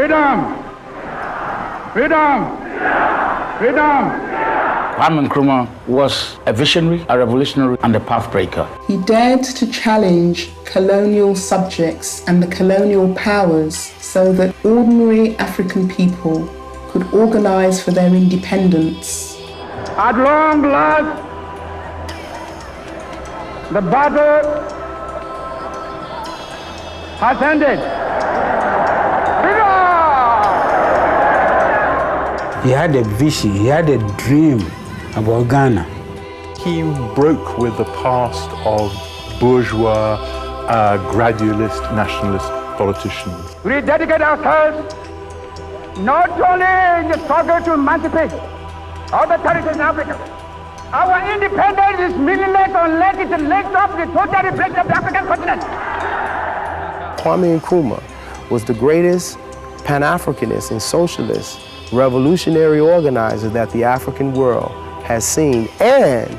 Freedom! Freedom! Freedom! Kwame Nkrumah was a visionary, a revolutionary, and a pathbreaker. He dared to challenge colonial subjects and the colonial powers so that ordinary African people could organize for their independence. At long last, the battle has ended. He had a vision, he had a dream about Ghana. He broke with the past of bourgeois, gradualist, nationalist politicians. We dedicate ourselves not only in the struggle to emancipate other territories in Africa. Our independence is meaningless unless it links up the total replacement of the African continent. Kwame Nkrumah was the greatest Pan-Africanist and socialist revolutionary organizer that the African world has seen. And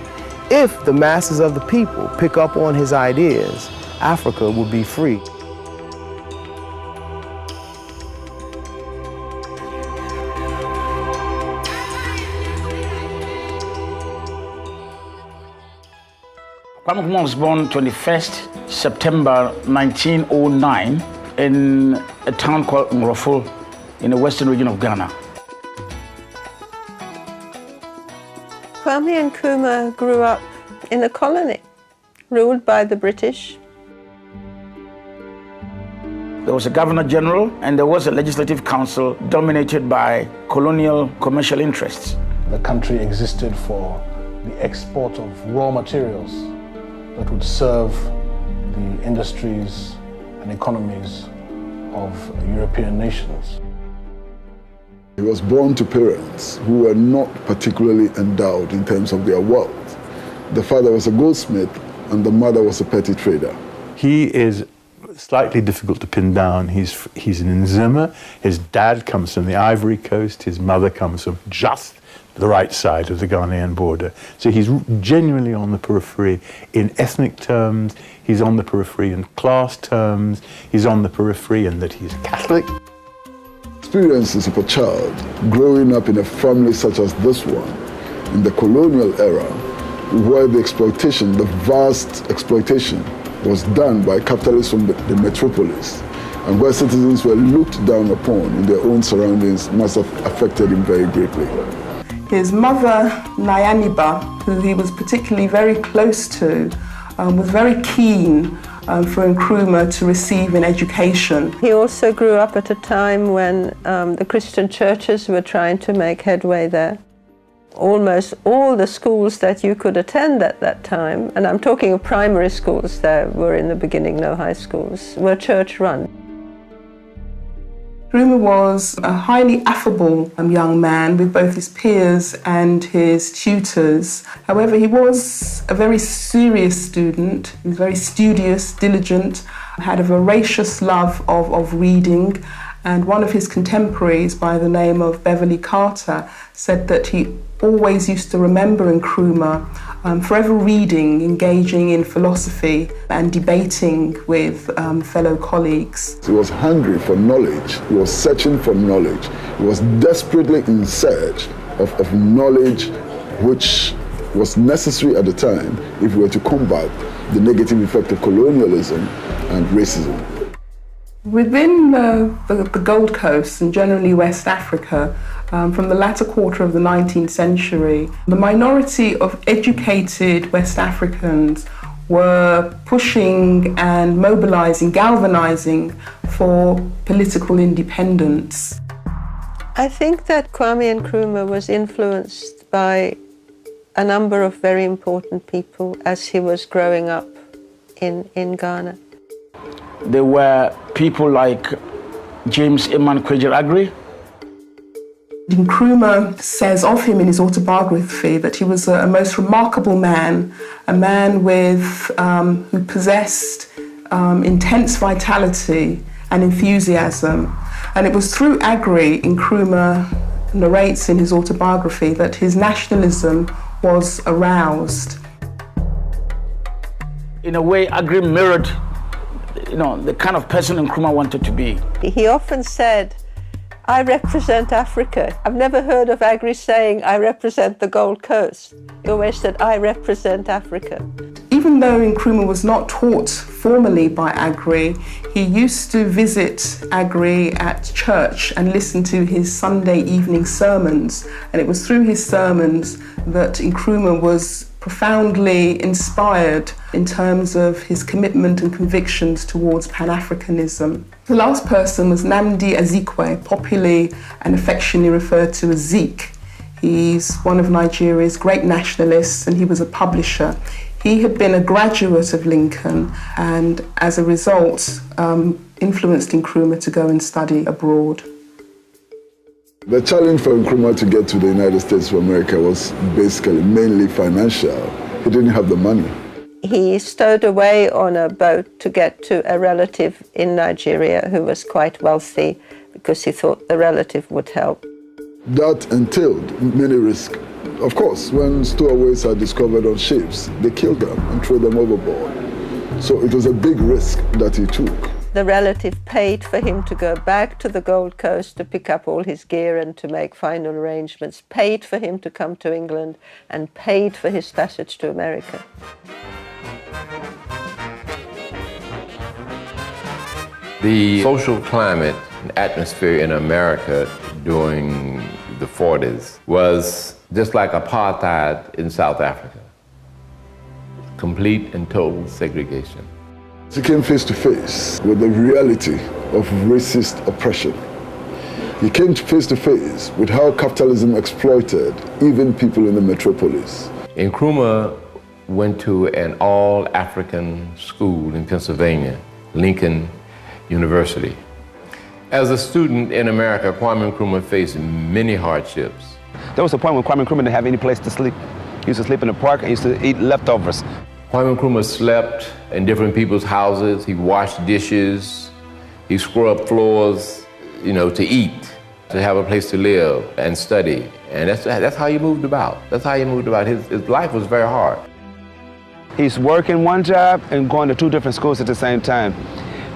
if the masses of the people pick up on his ideas, Africa will be free. Kwame Nkrumah was born 21st September 1909 in a town called Nkrumah in the western region of Ghana. Kwame Nkrumah grew up in a colony ruled by the British. There was a governor general and there was a legislative council dominated by colonial commercial interests. The country existed for the export of raw materials that would serve the industries and economies of European nations. He was born to parents who were not particularly endowed in terms of their wealth. The father was a goldsmith and the mother was a petty trader. He is slightly difficult to pin down. He's an Nzima. His dad comes from the Ivory Coast. His mother comes from just the right side of the Ghanaian border. So he's genuinely on the periphery in ethnic terms. He's on the periphery in class terms. He's on the periphery in that he's Catholic. Experiences of a child growing up in a family such as this one in the colonial era, where the exploitation, the vast exploitation, was done by capitalists from the metropolis, and where citizens were looked down upon in their own surroundings, must have affected him very greatly. His mother, Nyaniba, who he was particularly very close to, was very keen for Nkrumah to receive an education. He also grew up at a time when the Christian churches were trying to make headway there. Almost all the schools that you could attend at that time, and I'm talking of primary schools, there were in the beginning no high schools, were church-run. Nkrumah was a highly affable young man with both his peers and his tutors. However, he was a very serious student. He was very studious, diligent, had a voracious love of reading. And one of his contemporaries by the name of Beverly Carter said that he always used to remember Nkrumah forever reading, engaging in philosophy and debating with fellow colleagues. He was hungry for knowledge. He was searching for knowledge. He was desperately in search of knowledge which was necessary at the time if we were to combat the negative effect of colonialism and racism. Within the Gold Coast and generally West Africa, from the latter quarter of the 19th century, the minority of educated West Africans were pushing and mobilizing, galvanizing for political independence. I think that Kwame Nkrumah was influenced by a number of very important people as he was growing up in Ghana. There were people like James Eman Agri. Nkrumah says of him in his autobiography that he was a most remarkable man, a man who possessed intense vitality and enthusiasm. And it was through Agri, Nkrumah narrates in his autobiography, that his nationalism was aroused. In a way, Agri mirrored the kind of person Nkrumah wanted to be. He often said I represent Africa. I've never heard of Agri saying, I represent the Gold Coast. He always said, I represent Africa. Even though Nkrumah was not taught formally by Agri, he used to visit Agri at church and listen to his Sunday evening sermons. And it was through his sermons that Nkrumah was profoundly inspired in terms of his commitment and convictions towards Pan-Africanism. The last person was Nnamdi Azikiwe, popularly and affectionately referred to as Zeke. He's one of Nigeria's great nationalists and he was a publisher. He had been a graduate of Lincoln and as a result influenced Nkrumah to go and study abroad. The challenge for Nkrumah to get to the United States of America was basically mainly financial. He didn't have the money. He stowed away on a boat to get to a relative in Nigeria who was quite wealthy because he thought the relative would help. That entailed many risks. Of course, when stowaways are discovered on ships, they kill them and throw them overboard. So it was a big risk that he took. The relative paid for him to go back to the Gold Coast to pick up all his gear and to make final arrangements, paid for him to come to England, and paid for his passage to America. The social climate and atmosphere in America during the 40s was just like apartheid in South Africa. Complete and total segregation. He came face to face with the reality of racist oppression. He came face to face with how capitalism exploited even people in the metropolis. Nkrumah went to an all-African school in Pennsylvania, Lincoln University. As a student in America, Kwame Nkrumah faced many hardships. There was a point when Kwame Nkrumah didn't have any place to sleep. He used to sleep in the park and used to eat leftovers. Kwame Nkrumah slept in different people's houses. He washed dishes. He scrubbed floors, to eat, to have a place to live and study. And that's how he moved about. That's how he moved about. His life was very hard. He's working one job and going to two different schools at the same time.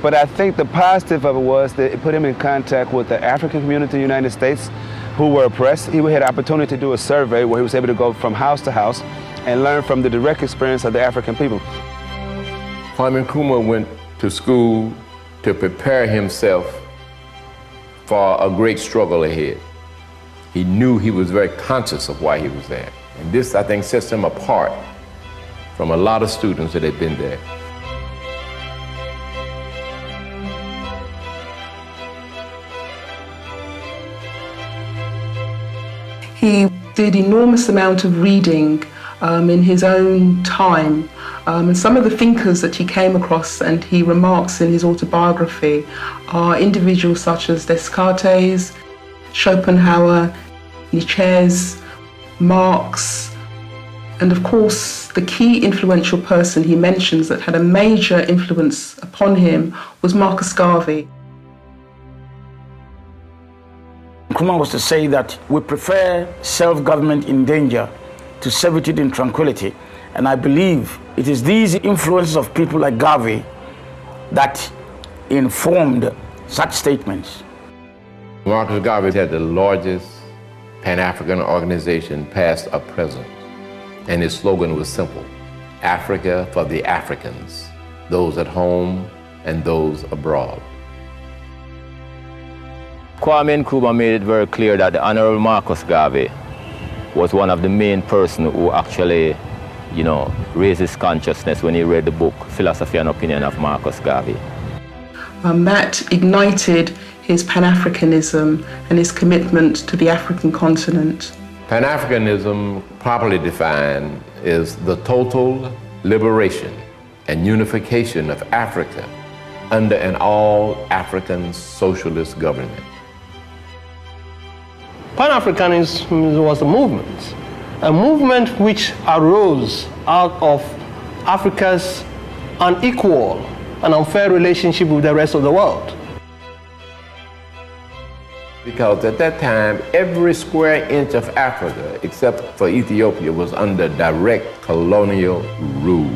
But I think the positive of it was that it put him in contact with the African community in the United States who were oppressed. He had the opportunity to do a survey where he was able to go from house to house and learn from the direct experience of the African people. Kwame Nkrumah went to school to prepare himself for a great struggle ahead. He knew he was very conscious of why he was there. And this, I think, sets him apart from a lot of students that had been there. He did enormous amount of reading in his own time. And some of the thinkers that he came across and he remarks in his autobiography are individuals such as Descartes, Schopenhauer, Nietzsche, Marx, and of course the key influential person he mentions that had a major influence upon him was Marcus Garvey. Nkrumah was to say that we prefer self-government in danger to servitude in tranquility. And I believe it is these influences of people like Garvey that informed such statements. Marcus Garvey had the largest Pan-African organization, past or present. And his slogan was simple: Africa for the Africans, those at home and those abroad. Kwame Nkrumah made it very clear that the Honorable Marcus Garvey was one of the main persons who actually, raised his consciousness when he read the book Philosophy and Opinion of Marcus Garvey. That ignited his Pan-Africanism and his commitment to the African continent. Pan-Africanism, properly defined, is the total liberation and unification of Africa under an all-African socialist government. Pan-Africanism was a movement which arose out of Africa's unequal and unfair relationship with the rest of the world. Because at that time, every square inch of Africa, except for Ethiopia, was under direct colonial rule.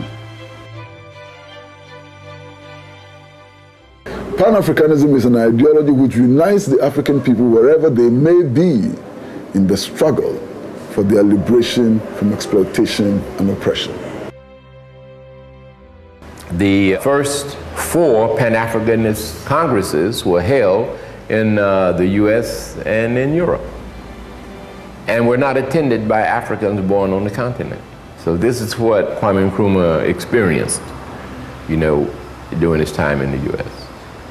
Pan-Africanism is an ideology which unites the African people wherever they may be in the struggle for their liberation from exploitation and oppression. The first 4 Pan-Africanist congresses were held in the US and in Europe, and were not attended by Africans born on the continent. So this is what Kwame Nkrumah experienced, you know, during his time in the US.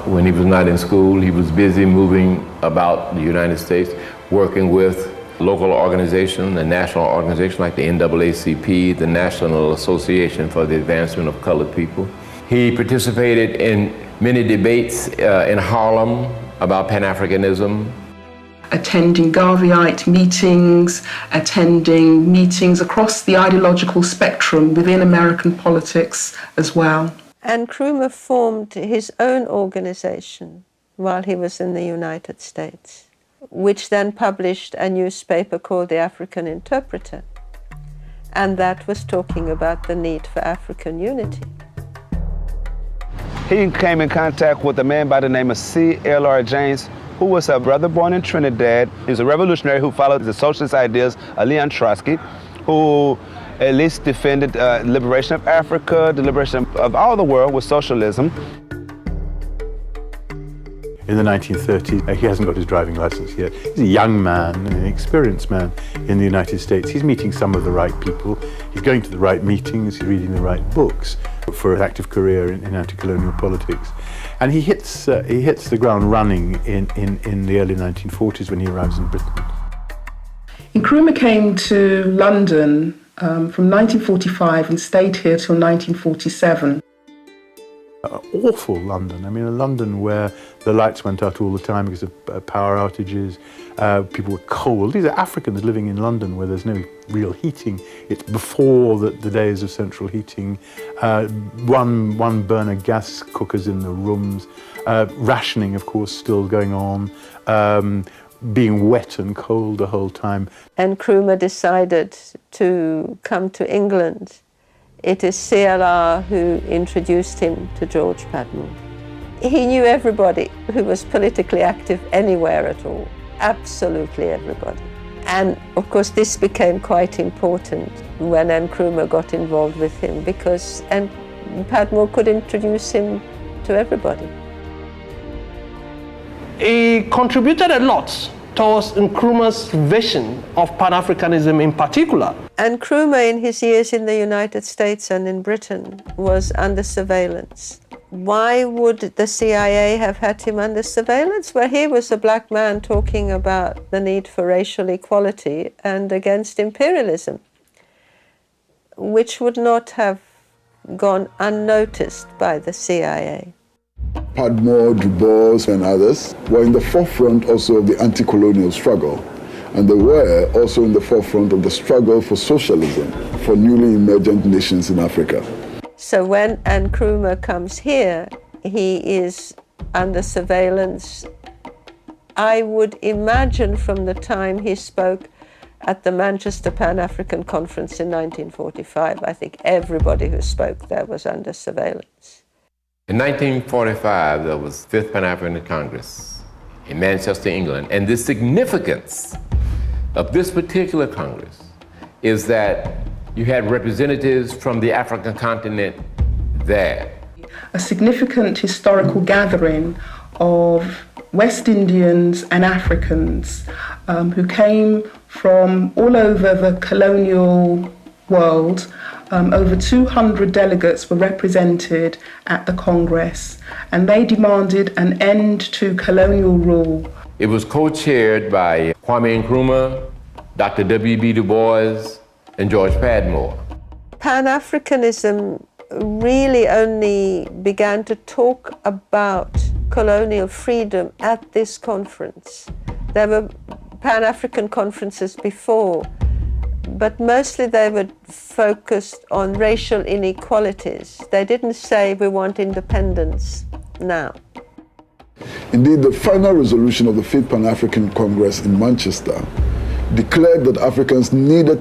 When he was not in school, he was busy moving about the United States, working with local organizations and national organizations like the NAACP, the National Association for the Advancement of Colored People. He participated in many debates in Harlem about Pan-Africanism. Attending Garveyite meetings, attending meetings across the ideological spectrum within American politics as well. And Nkrumah formed his own organization while he was in the United States, which then published a newspaper called The African Interpreter. And that was talking about the need for African unity. He came in contact with a man by the name of C.L.R. James, who was a brother born in Trinidad. He was a revolutionary who followed the socialist ideas of Leon Trotsky, who at least defended liberation of Africa, the liberation of all the world with socialism. In the 1930s, he hasn't got his driving license yet. He's a young man, an experienced man in the United States. He's meeting some of the right people. He's going to the right meetings. He's reading the right books for an active career in anti-colonial politics. And he hits the ground running in the early 1940s when he arrives in Britain. Nkrumah came to London from 1945 and stayed here till 1947. Awful London. I mean, a London where the lights went out all the time because of power outages. People were cold. These are Africans living in London where there's no real heating. It's before the days of central heating. One burner gas cookers in the rooms. Rationing, of course, still going on. Being wet and cold the whole time. And Nkrumah decided to come to England. It is CLR who introduced him to George Padmore. He knew everybody who was politically active anywhere at all, absolutely everybody. And of course this became quite important when Nkrumah got involved with him, because Padmore could introduce him to everybody. He contributed a lot towards Nkrumah's vision of Pan-Africanism in particular. And Nkrumah, in his years in the United States and in Britain, was under surveillance. Why would the CIA have had him under surveillance? Well, he was a black man talking about the need for racial equality and against imperialism, which would not have gone unnoticed by the CIA. Padmore, Du Bois, and others were in the forefront also of the anti-colonial struggle. And they were also in the forefront of the struggle for socialism for newly emergent nations in Africa. So when Nkrumah comes here, he is under surveillance. I would imagine from the time he spoke at the Manchester Pan-African Conference in 1945, I think everybody who spoke there was under surveillance. In 1945, there was the 5th Pan-African Congress in Manchester, England, and the significance of this particular Congress is that you had representatives from the African continent there. A significant historical gathering of West Indians and Africans who came from all over the colonial world. Over 200 delegates were represented at the Congress, and they demanded an end to colonial rule. It was co-chaired by Kwame Nkrumah, Dr. W.B. Du Bois, and George Padmore. Pan-Africanism really only began to talk about colonial freedom at this conference. There were Pan-African conferences before, but mostly they were focused on racial inequalities. They didn't say we want independence now. Indeed, the final resolution of the 5th Pan-African Congress in Manchester declared that Africans needed